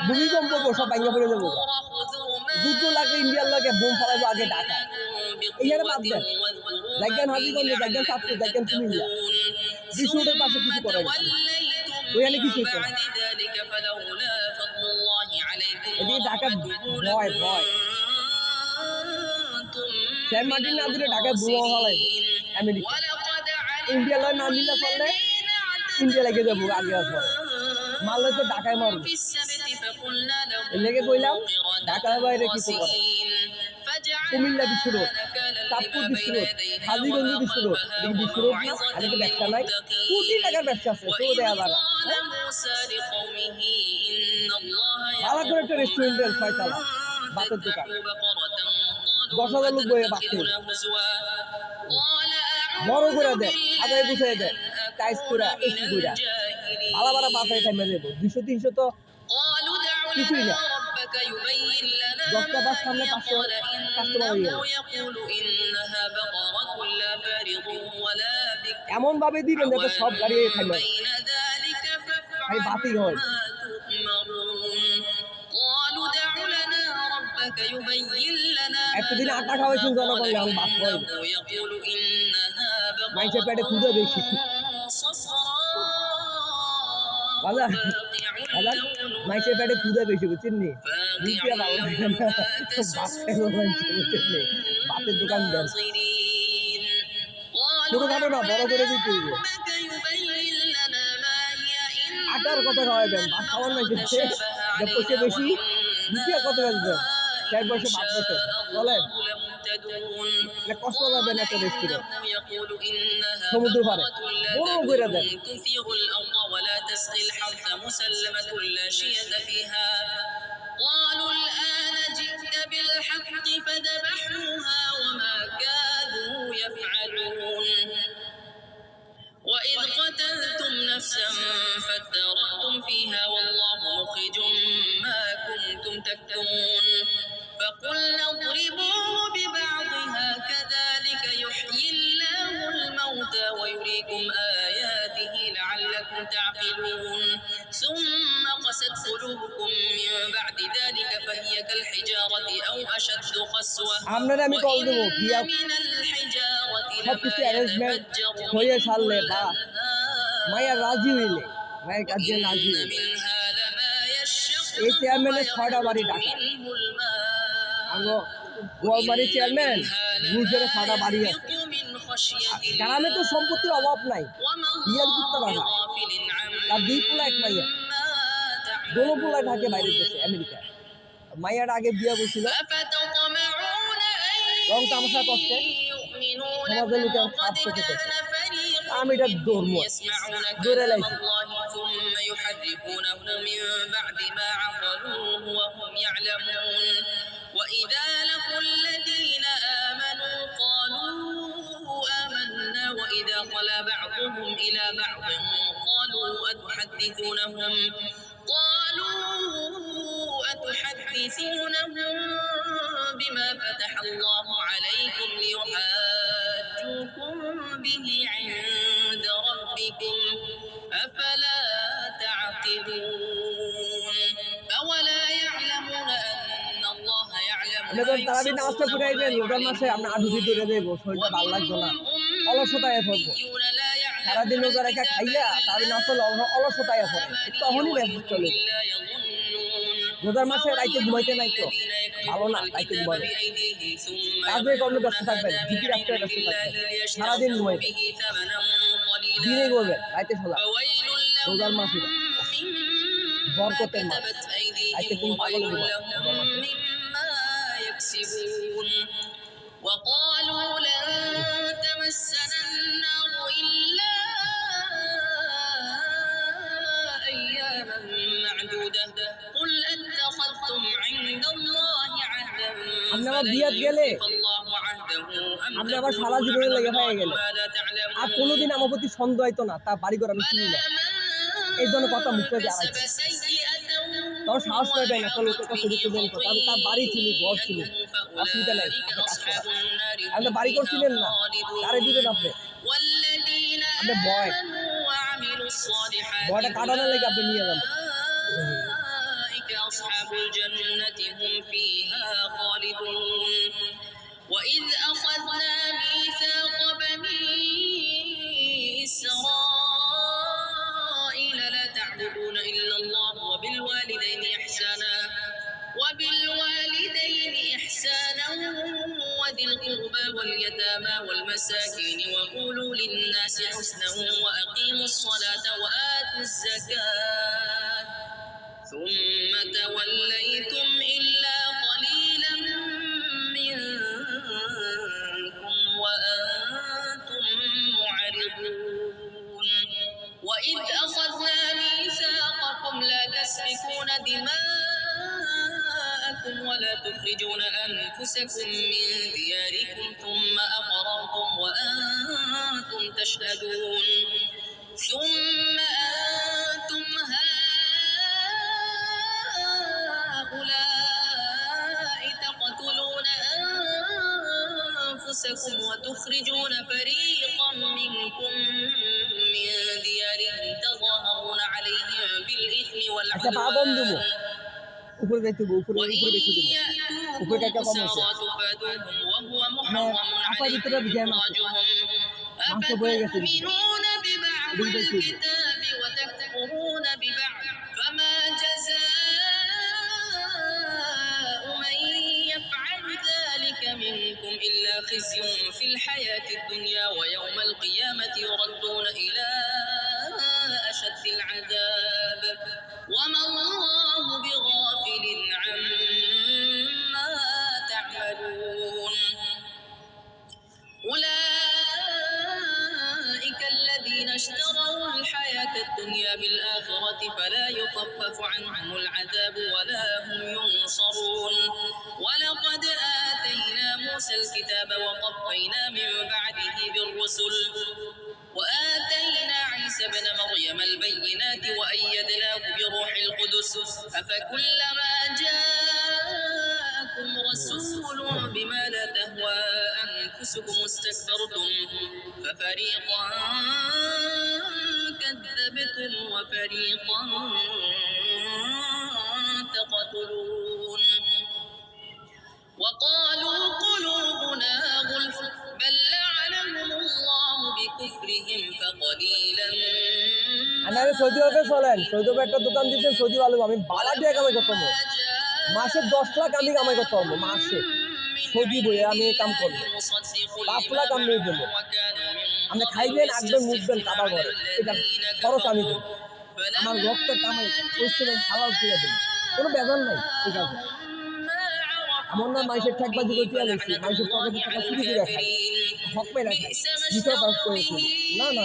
ভূমিকম্প সব ভাঙা পড়ে যাবো যুদ্ধ লাগলে ইন্ডিয়ার লোকে বোম ফেলাবো আগে ঢাকা এইখানে বাদ দেন দেখবেন হাজিগঞ্জে দেখবেন সাতপুর দেখবেন কুমিল্লা বিশ্বটের পাশে কিছু করে ওইখানে কিছু হচ্ছে না এদিকে ঢাকা ভয় ভয় সেন্ট মার্টিন না দিলে ঢাকায় বোমা ফেলাইব আমেরিকা ইন্ডিয়া লয় না মিলে ফেললে ইন্ডিয়া লেগে যাবো আগে পরে মারলে তো ঢাকায় মারবো লেগে কইলাম ঢাকার বাইরে কিছু করে কুমিল্লা বিশ্ব রোড চাঁদপুর বিশ্ব রোড হাজিগঞ্জ বিশ্ব রোড এদিকে বিশ্ব রোড না এদিকে ব্যবসা নাই কোটি টাকার ব্যবসা আছে তো দেয়া যাবে ভালো করে একটা রেস্টুরেন্টের 6 তলা ভাতের দোকান 10,000 লোক বয়ে বাঁচতে বড় করে দেয় আদায় গুছিয়ে দেয় টাইস করে এসি করে ভালো ভালো বাসায় টাইমে দেবো 200-300 তো কিছুই না 10টা বাস সামনে 500 কাস্টমার হয়ে গেল এমন ভাবে দিবেন যাতে সব গাড়ি থাকবে খালি বাতিল হয় এতদিন আটা খাওয়াইছেন জনগণ এখন বাস হয় মাইসের পেটে ক্ষুদে বেশি বাজার বাজার মাইসের পেটে ক্ষুদে বেশি বুঝছেন নি রুটিয়া ভালো লাগে না ভাত খাইবো বুঝছেন নি ভাতের দোকান দেন ছোটখাটো না বড় করে দিতে হইব আটার কত খাওয়াবেন ভাত খাওয়ার নাই পয়সা বেশি রুটিয়া কত বেচবেন 4 বছর 5 বছর বলেন কষ্ট যাবেন একটা রেস্টুরেন্ট সমুদ্র পারে বড় করে দেন قالوا الآن جئت بالحق فذبحوها وما كادوا يفعلون وإذ قتلتم نفسا فادارأتم فيها والله مخرج ما كنتم تكتمون فقلنا اضربوه ببعضها كذلك يحيي الله الموتى ويريكم آياته لعلكم تعقلون ثم قست قلوبكم من بعد ذلك فهي كالحجارة أو أشد قسوة من الحجارة لما يتفجر منها মায়া রাজি হইলে মায়ের কাছে রাজি এই চেয়ারম্যানের 6টা বাড়ি ঢাকা আমগো গোয়ালবাড়ি চেয়ারম্যান গুজরে 6টা বাড়ি আছে গ্রামে তো সম্পত্তির অভাব নাই বিয়ার করতে রাখা আর 2 পোলা 1 মাইয়া দোনো পোলা থাকে বাইরে দেশে আমেরিকা মাইয়ার আগে বিয়া বলছিল রং তামাশা করছে সমাজের লোকের খাপ চোখে দেখে আমি এটা ধর্ম ধরে লাইছি ثم يحرفونه من بعد ما عقلوه وهم يعلمون وإذا لقوا الذين آمنوا قالوا آمنا وإذا خلا بعضهم إلى بعض قالوا أتحدثونهم بما فتح الله عليكم ليحاجوكم به عند ربكم أفلا تعقلون أولا يعلمون أن الله يعلم ما يخفون সারাদিন রোজা রেখে খাইয়া তার আসলে অলসতায় পড়ে তখনই মেসেজ চলে রোজার মাসে রাইতে ঘুমাইতে নাই তো ভালো না রাইতে ঘুমাবে কাজে কর্মে ব্যস্ত থাকবেন ঝুঁকি রাস্তায় ব্যস্ত থাকবেন সারাদিন ঘুমাইবে দিনে ঘুমাবেন রাইতে সোজা রোজার মাস বরকতের মাস রাইতে তুমি পাগল وقالوا لن تمسنا النار إلا أياما معدودة قل أتخذتم عند الله عهدا فلن الله عهده أم لكم আর কোনোদিন আমার প্রতি সন্দেহ হইতো না তার বাড়ি ঘর আমি চিনি না এই জন্য কথা মুখে দিয়ে তাও সাহস পাইবে না কোনো লোকের কাছে দিতে দেন তো তার বাড়ি চিনি ঘর চিনি অসুবিধা নাই আপনি বাড়ি করছিলেন না কারে দিবেন আপনি আপনি বয়টা কাটানোর লেগে আপনি নিয়ে যাবেন الجنة هم فيها خالدون وإذ أخذنا ميثاق بني إسرائيل لا تعبدون إلا الله وبالوالدين إحسانا وذي القربى واليتامى والمساكين وقولوا للناس حسنا وأقيموا الصلاة وآتوا الزكاة ثم توليتم إلا قليلا منكم وأنتم معرضون وإذ أخذنا ميثاقكم لا تسفكون دماءكم ولا تخرجون أنفسكم من دياركم ثم أقررتم وأنتم تشهدون ثم أنتم هؤلاء تقتلون أنفسكم وتخرجون فريقا منكم من ديارهم تظاهرون عليهم بالإثم আচ্ছা পা বন্ধ দেবো والعدوان উপরে যাইতে হবে উপরে وإن উপরে বেশি দেবো উপরে একটা يأتوكم কম আছে سارى تفادوهم وهو محرم আপা ভিতরে عليكم জ্যাম আছে إخراجهم মাংস বয়ে গেছে أفتؤمنون ببعض এদিকে দেখতে হবে। الكتاب وتكفرون ببعض فما جزاء من يفعل ذلك منكم إلا خزي في الحياة الدنيا ويوم القيامة يردون إلى أشد العذاب وما الله بغافل عما تعملون أولئك الذين اشتروا الحياة الدنيا بالآخرة فلا يخفف عنهم العذاب ولا هم ينصرون ولقد آتينا موسى الكتاب وقفينا من بعده بالرسل وآتينا عيسى ابن مريم البينات وأيدناه بروح القدس أفكلما جاءكم رسول بما لا تهوى أنفسكم استكبرتم ففريقا كذبتم وفريقا تقتلون وقالوا قلوبنا غلف بل لعنهم الله بكفرهم فقليلا আমি সৌদি আরবে চলেন সৌদি আরবে একটা দোকান দিচ্ছেন সৌদি ভালো আমি বালা দিয়ে কামাই করতে পারবো মাসে 10 লাখ আমি কামাই করতে পারবো মাসে সৌদি বইয়ে আমি এই কাম করবো 5 লাখ আমি দেবো আপনি খাইবেন আঁকবেন মুখবেন কাবা করে এটা খরচ আমি দেবো আমার রক্ত কামাই পরিশ্রম হালাল করে দেবো কোনো বেজার নাই ঠিক আছে এমন না মাইসের ঠেকবাজি করতে আলেছি মাইসের পকেটে টাকা চুরি করে খাই হক পেয়ে রাখে বিচার পাস করেছি না না না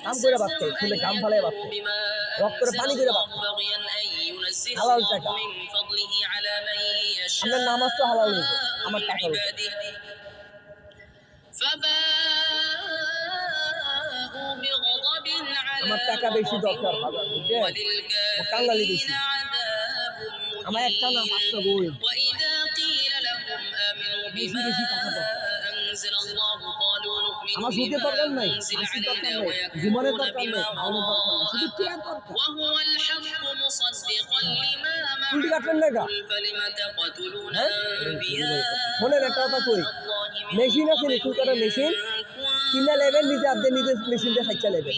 কাম করে বাচ্চাই ছেলে কাম ফালাই বাচ্চাই রক্তরে পানি করে বাচ্চা হালাল টাকা আপনার নামাজ তো হালাল হয়েছে আমার টাকা রয়েছে আমার টাকা বেশি দরকার ভালো বুঝলেন কাঙ্গালি বেশি আমার একটা না 5টা বই বেশি বেশি টাকা দরকার আমার সুখের দরকার নাই হাসির দরকার নাই জীবনের দরকার নাই খাওয়ানোর দরকার নাই শুধু টিয়ার দরকার চুলটি কাটলেন না গা হ্যাঁ ফোনের একটা কথা কই মেশিন আছে চুল কাটার মেশিন কিনে নেবেন নিজে আপনি নিজে মেশিন দিয়ে সাইকেল নেবেন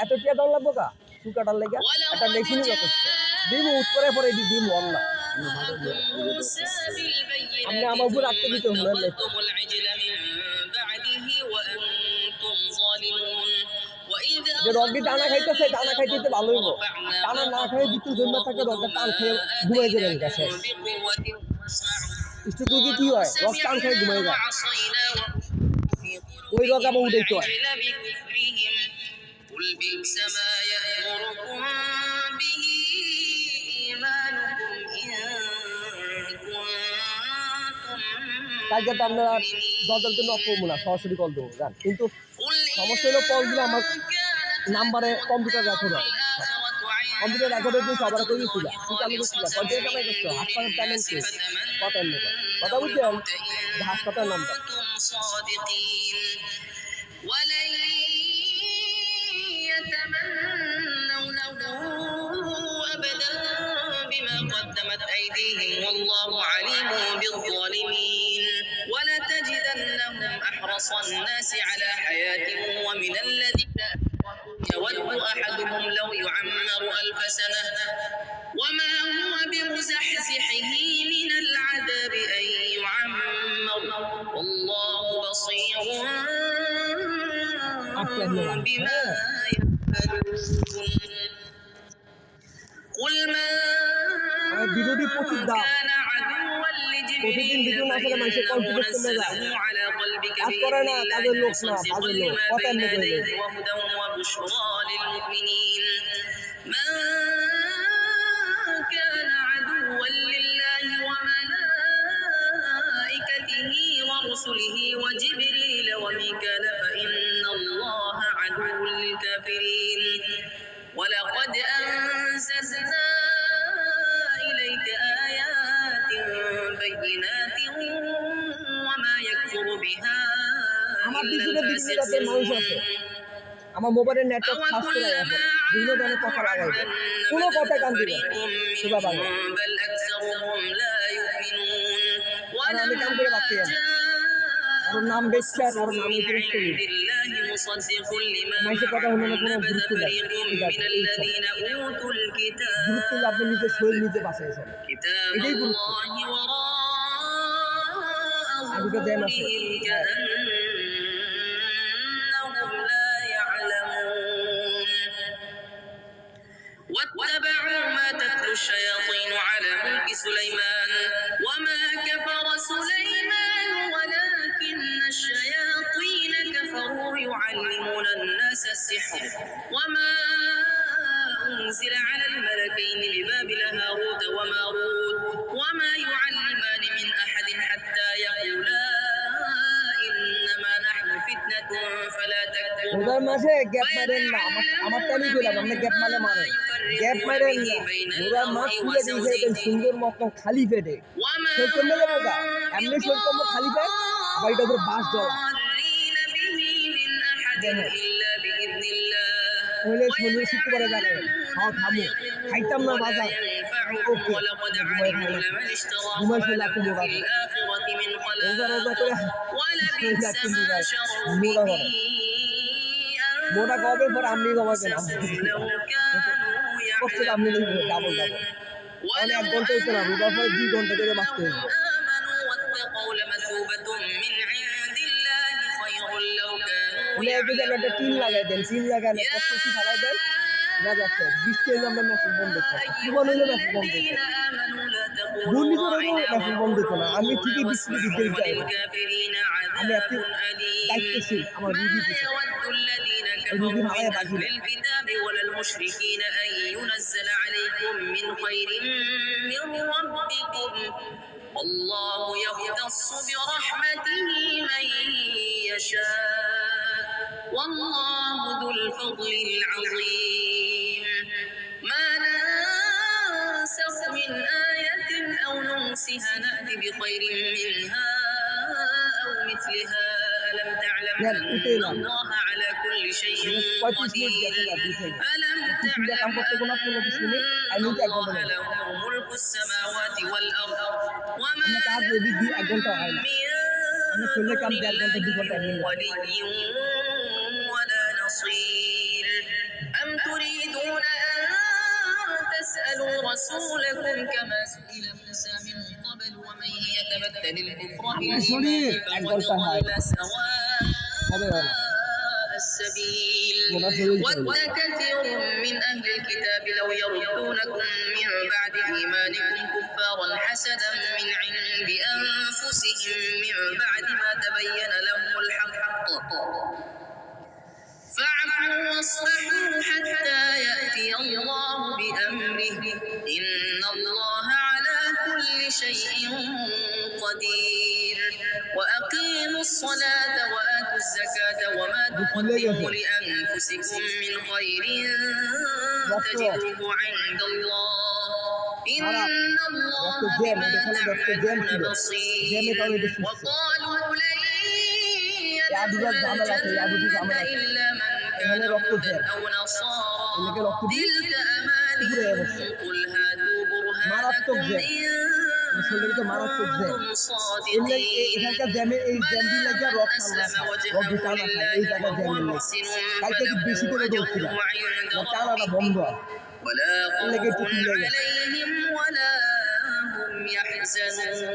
এত টিয়া দাম লাগবো কা চুল কাটার লেগে একটা মেশিনই যথেষ্ট দিব উত্তরে পরে দিব অল্লাহ আপনি আমার উপর রাখতে দিতে হলেন যে রগটি টানা খাইতেছে টানা খাইতে ভালো হইব টানা না খাই দিতে জন্য থাকে রগটা টান খেয়ে ঘুমাই যাবেন কাছে স্টুডিওতে কি হয় রগ টান খেয়ে ঘুমাই যায় ওই রগ আবার উঠাইতে হয় قل بئس ما يأمركم به إيمانكم إن كنتم কালকে তো আপনারা দরজাতে নক করবো না সরাসরি কল দেবো জান কিন্তু সমস্যা হলো কল দিলে আমার নাম্বারে কম্পিউটার রেকর্ড হয় কম্পিউটার রেকর্ডের দিয়ে সবার করে দিচ্ছিল ঠিক আমি করছিল কয়টা কামাই করছো হাসপাতাল পেমেন্ট কি কত কথা বুঝছেন হাসপাতাল নাম্বার ولن يتمنونه أبدا بما قدمت والله عليم بالظالمين ولتجدنهم أحرص الناس على حياة ومن الذين يود أحدهم لو يعمر 1000 سنة وما هو بمزحزحه من العذاب أن يعمر والله بصير بما يعملون قل ما বিরোধী প্রতীক দাও كان عدوا প্রতিদিন لجبريل ভিডিও না করে মানুষের فإنه কনফিডেন্স কমে যায় نزله على قلبك কাজ করে بإذن না الله কাজের লোক না مصدقا কাজের লোক لما কথা بين এমনি করে يديه وهدى وبشرى للمؤمنين من كان عدوا لله وملائكته ورسله وجبريل وميكال فإن الله عدو للكافرين ولقد أنزلنا إليك آيات بينات وما يكفر بها আমার إلا পিছনে বিভিন্ন জাতের মানুষ আছে الفاسقون আমার মোবাইলের নেটওয়ার্ক ফাস্ট করে রাখে বিভিন্ন ধরনের কথা লাগাইবে কোনো কথা কান দিবে সুবা বাংলা بل أكثرهم لا يؤمنون আর আমি কাম করে বাকি আর ওর নাম বেচছে আর ওর নাম উপরে করি بالله مصدق لما মাইসে কথা হলো না কোনো نبذ গুরুত্ব দেয় فريق ঠিক من আছে এই সব الذين أوتوا الكتاب গুরুত্ব দিলে আপনি নিজের শরীর নিজে বাঁচাইছেন كتاب এটাই গুরুত্ব الله وراء আর দুটো জ্যাম আছে ظهورهم كأنهم لا يعلمون واتبعوا ما تتلو الشياطين على ملك سليمان وما كفر سليمان ولكن الشياطين كفروا يعلمون الناس السحر وما أنزل على الملكين ببابل هاروت وماروت وما يعلمان من أحد حتى يقولا إنما نحن فتنة فلا تكفر ওদের মাঝে গ্যাপ মারেন না আমার টাইমই কইলাম আপনি গ্যাপ মারে মারেন গ্যাপ মারেন না ওরা মাছ তুলে দিয়েছে সুন্দর মতো খালি পেটে সেই কমে যাবো গা এমনি সেই কমে খালি পেট আবার এটা উপরে বাস দেওয়া হলে শরীর শুক্রবারে জানে খাওয়া খাবো খাইতাম না বাজার ওকে ঘুমাই খাইলাম ঘুমাই শুনে আপনি বাজার রোজা রোজা করে শরীর আপনি মোড়া করে মোটা কবে পর আপনি কমাবেন কষ্ট আপনি ডাবল ডাবল তাহলে 1 ঘন্টা হইতো না রোজার পরে 2 ঘন্টা করে বাঁচতে হবে উনি একদিকে একটা টিন লাগাই দেন টিন লাগানো কষ্ট কি ফালাই দেন না যাচ্ছে বৃষ্টি হলে আমরা মেসেজ বন্ধ করছি জীবন হলে মেসেজ বন্ধ করছি ঘূর্ণিঝড় হলেও মেসেজ বন্ধ হতো না আমি ঠিকই বৃষ্টি দিতে চাই আমি একটি দায়িত্বশীল আমার রুগী পিছিয়ে রুগী হাওয়ায় বাজি না الكتاب ولا المشركين أن ينزل عليكم من خير من ربكم والله يختص برحمته من يشاء والله ذو الفضل العظيم ما ننسخ من آية أو ننسها نأتي بخير منها أو مثلها ألم تعلم أن الله على كل شيء 35 মিনিট গেছে না দিতে ألم চিন্তা কাম করতে কোনো 15 মিনিট আর নিতে 1 ঘন্টা تعلم লাগে له ملك السماوات والأرض وما আমরা কাজ যদি 1 ঘন্টা হয় না আমরা শুনলে কাম 1 ঘন্টা 2 ঘন্টা নিয়ে ولي ولا نصير أم تريدون أن تسألوا رسولكم كما سئل موسى من قبل ومن يتبدل الكفر শরীর بالإيمان 1 فقد ঘন্টা হয় ضل سواء হবে হবে السبيل মোটা শরীর ود كثير من أهل الكتاب لو يردونكم من بعد إيمانكم كفارا حسدا من عند أنفسهم من بعد ما تبين لهم الحق فاعفوا واصفحوا حتى يأتي الله بأمره إن الله على كل شيء قدير وأقيموا الصلاة وآتوا الزكاة وما تقدموا لأنفسكم من خير تجدوه عند الله إن الله بما تعملون بصير وقالوا لن يدخل الجنة إلا من كان هودا أو نصارى تلك أمانيهم قل هاتوا برهانكم إن শরীরে তো মারাত্মক জ্যাম। صادقين এখানকার জ্যামে এই জ্যামটি লাগিয়ে রক টানা রক টানা খায় এই জায়গায় জ্যামের লাগে। কালকে একটু বেশি করে দৌড়ছিলাম, টানাটা বন্ধ হয়। ولا লেগে خوف একটু ফুল লেগে عليهم ولا هم يحزنون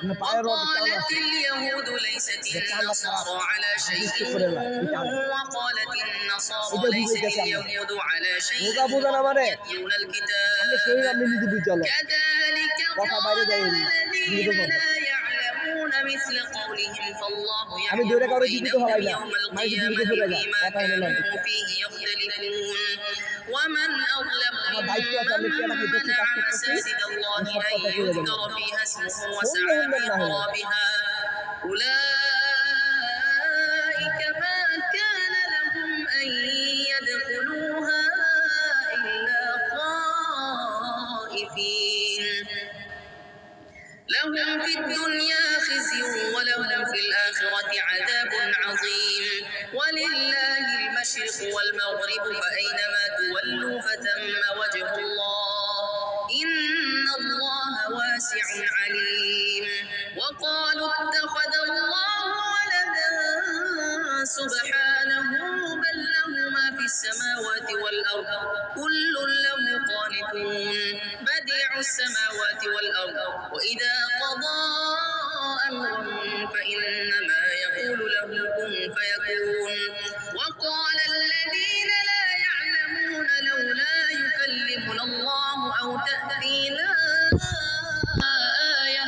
মানে পায়ের রক টানা وقالت আছে। اليهود ليست যে টানা খারাপ, النصارى على বিশেষ شيء করে না এই টানা। وقالت النصارى এটা ليست বুঝাইতেছে আমরা। اليهود على شيء রোজা বোঝা না মানে يتلون الكتاب আপনি শরীর আপনি নিজে বুঝতে পারলেন। كذلك কথা قال বাইরে যায় الذين لا يعلمون مثل قولهم فالله আমি يحكم দৌড়ে কারো জীবিত بينهم হলাই না, يوم মাঝে জীবিত القيامة করে যায়, فيما কথা হলো না। كانوا فيه يختلفون ومن أظلم আমার দায়িত্ব আছে, আমি ممن পেয়ারা খাইতেছি, কাজ منع করতেছি, مساجد الله আমি সব أن কথা করে দেবো। يذكر فيها اسمه শুনলে وسعى শুনবেন في না হলে। خرابها أولئك ما كان لهم أن يدخلوها إلا خائفين لهم في الدنيا خزي ولهم في الآخرة عذاب عظيم ولله المشرق والمغرب فأينما تولوا فثم وجه الله إن الله واسع عليم وقالوا اتخذ الله ولدا سبحانه بل له ما في السماوات والأرض كل له قانتون بديع السماوات والأرض وإذا قضى أمرا فإنما يقول له كن فيكون وقال الذين لا يعلمون لولا يكلمنا الله أو تأتينا آية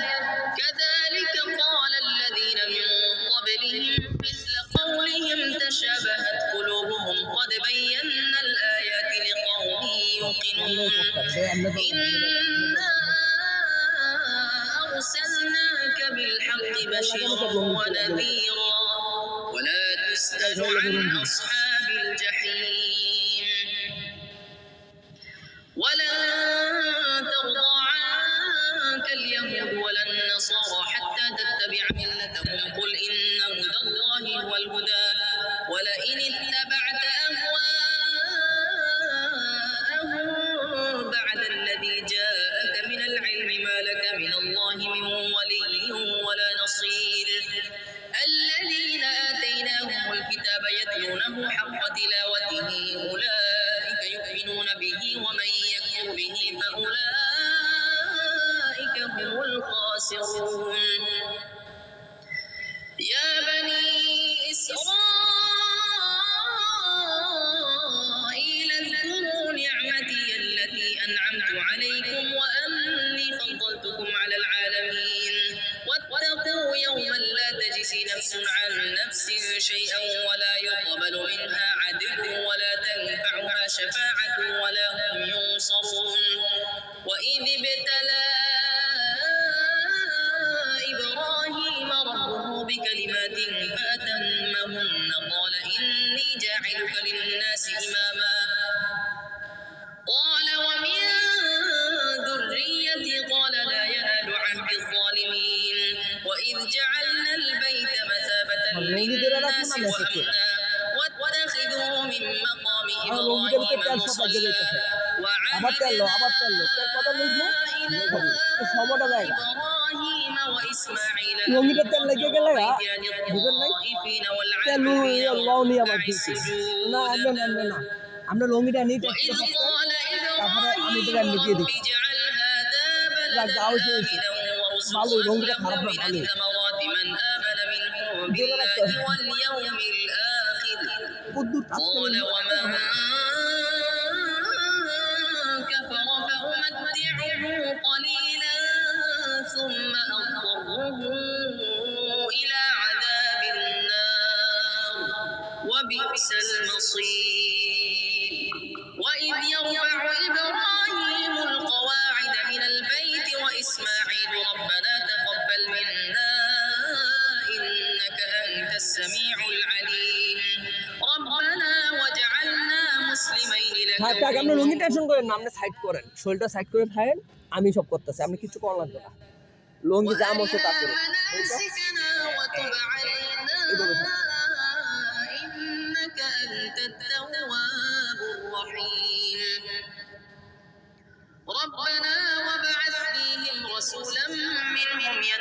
كذلك قال الذين من قبلهم مثل قولهم تشابهت قلوبهم قد بينا الآيات لقوم يوقنون إنا أرسلناك بالحق بشيرا ونذيرا ولا تسأل عن أصحاب الجحيم ولن ترضى عنك اليهود ولا النصارى حتى تتبع ملتهم قل إن هدى الله هو الهدى ولئن اتبعت أهواءهم بعد الذي جاءك من العلم ما لك من الله من ولي ولا نصير الذين آتيناهم الكتاب يتلونه حق تلاوته أولئك يؤمنون به ومن يكفر به فأولئك هم الخاسرون يا بني إسرائيل اذكروا نعمتي التي أنعمت عليكم وأني فضلتكم على العالمين واتقوا يوما لا تجزي نفس عن نفس شيئا ولا يقبل منها عدل ولا تنفعها شفاعة ولا هم ينصرون وإذ ابتلى إبراهيم ربه بكلمات فأتمهن قال إني جاعلك للناس إماما قال ومن ذريتي قال لا ينال عهد الظالمين وإذ جعلنا البيت مثابة للناس وأمنا واتخذوا من مقام إبراهيم مصلى وعهدنا إلى إبراهيم وإسماعيل أن লঙ্গিটা তেল লেগে গেলে طيبان বুঝেন নাই الطائفين তেল والعاكفين লও নিয়ে আবার والركع দিচ্ছি السجود না আনবেন আনবেন না আমরা লঙ্গিটা নিই وإذ قال তারপরে আমি إبراهيم তোকে দিয়ে رب দিই اجعل هذا যা بلدا যাও হয়েছে آمنا وارزق ভালো লঙ্গিটা أهله খারাপ না من ভালো الثمرات من آمن منهم بالله واليوم الآخر কুদ্দুর কাজ قال করে ومن كفر فأمتعه قليلا ثم أضطره إلى عذاب النار وبئس المصير وإذ يرفع إبراهيم القواعد من البيت وإسماعيل ربنا تقبل منا إنك أنت السميع العليم ربنا واجعلنا مسلمين لك হ্যাঁ তাকে আপনি লঙ্গি টেনশন করেন না, আপনি সাইড করেন, শরীরটা সাইড করে খায়েন, আমি সব করতেছি, আপনি কিছু করা লাগবে না, লঙ্গি যা মতো তা করুন। مناسكنا وتب علينا